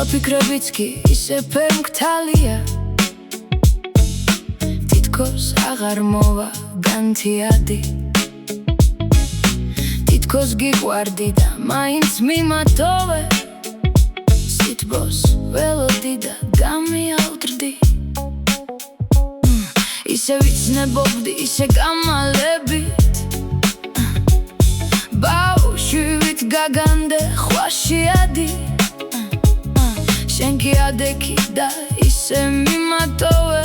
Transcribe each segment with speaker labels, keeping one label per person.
Speaker 1: ფიქრებიც კი ისე ფერმკრთალია, თითქოს აღარ მოვა განთიადი. თითქოს გიყვარდი და მაინც მიმატოვე, სითბოს ველოდი და გამიალდრდი. ისე ვიცნებობდი, ისე გამალებით, ბავშვით გაგანდე ხვაშიადი. შენ კი ადექი და ისე მიმატოვე,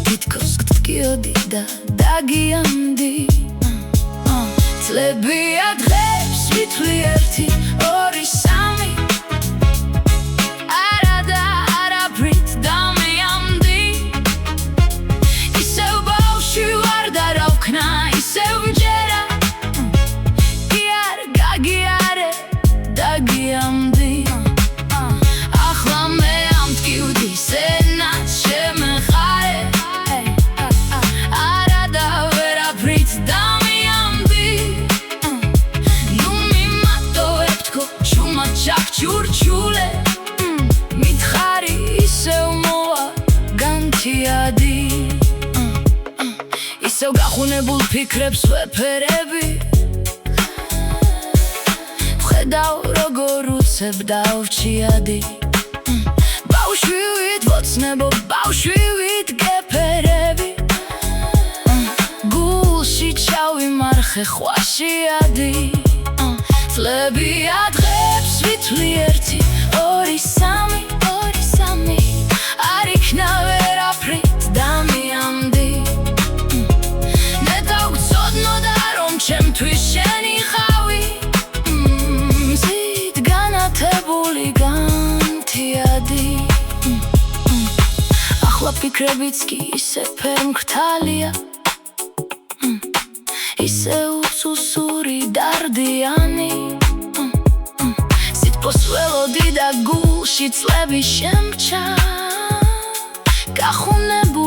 Speaker 1: თითქოს გტკიოდი და დაგიამდი. წლებია დღეს ვითვლი ერთი, ორი, სამი, არა და არაფრით დამიამდი. ისევ ბავშვი ვარ და რა ვქნა, ისევ მჯერა, კი არ გაგიარე, დაგიამდი. ახლა მე ამტკივდი, სენაც შემეხარე, არა და ვერაფრით დამიამდი. ნუ მიმატოვებ თქო, შუმად ჩაქჩურჩულე, მითხარი ისევ მოვა განთიადი. ისევ გახუნებულ ფიქრებს ვეფერები, ვხედავ როგორ უცებ დავჩიადი. ბავშვივით ვოცნებობ, ბავშვივით გეფერები, გულში ჩავიმარხე ხვაშიადი. წლებია დღეს ვითვლი ერთი, ორი, სამი, ორი, სამი, არ იქნა ვერაფრით დამიამდი. ნეტავ გწოდნოდა რომ ჩემთვის შენი ხავი, მზით განათებული განთიადი. ახლა ფიქრებიც კი ისე ფერმკრთალია, ისე უსუსური დარდიანი. სითბოს ველოდი და გულში წლები შემჭა, გახუნებული